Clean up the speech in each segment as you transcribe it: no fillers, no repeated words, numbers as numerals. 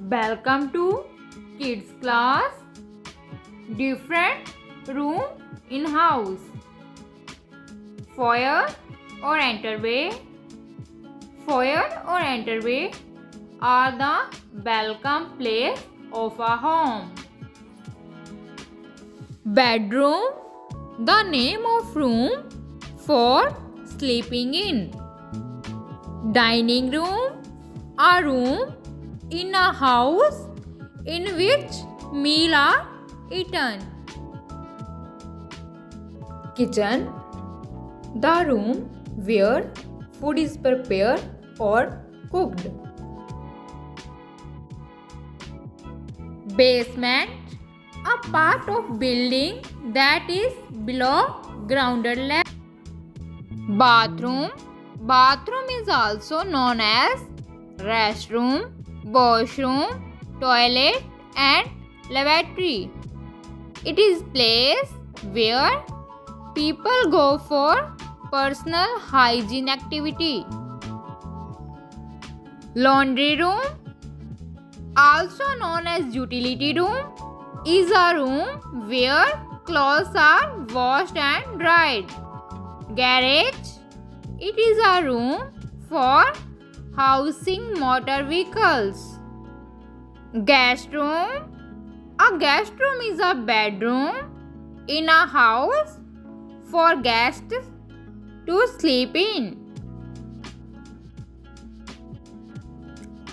Welcome to kids class. Different room in house. Foyer or enterway. Foyer or enterway are the welcome place of a home. Bedroom, the name of room for sleeping in. Dining room, a room in a house in which meals are eaten. Kitchen, the room where food is prepared or cooked. Basement, a part of building that is below ground level. Bathroom, bathroom is also known as restroom, washroom, toilet and lavatory. It is place where people go for personal hygiene activity. Laundry room, also known as utility room, is a room where clothes are washed and dried. Garage, it is a room for housing motor vehicles. Guestroom, a guest room is a bedroom in a house for guests to sleep in.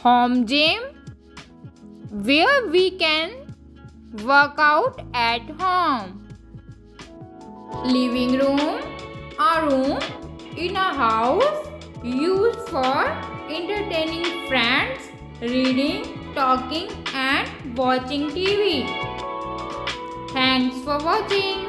Home gym, where we can work out at home. Living room, a room in a house used for entertaining friends, reading, talking and watching TV. Thanks for watching.